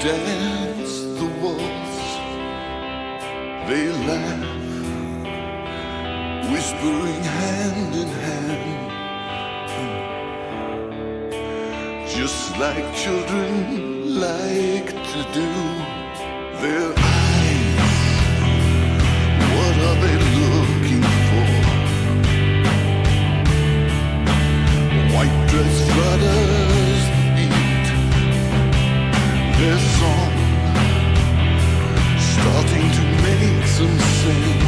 dance the waltz, they laugh, whispering hand in hand, just like children like to do. Their eyes, what are they looking for? White dress flutters the beat, their song starting to make some sense.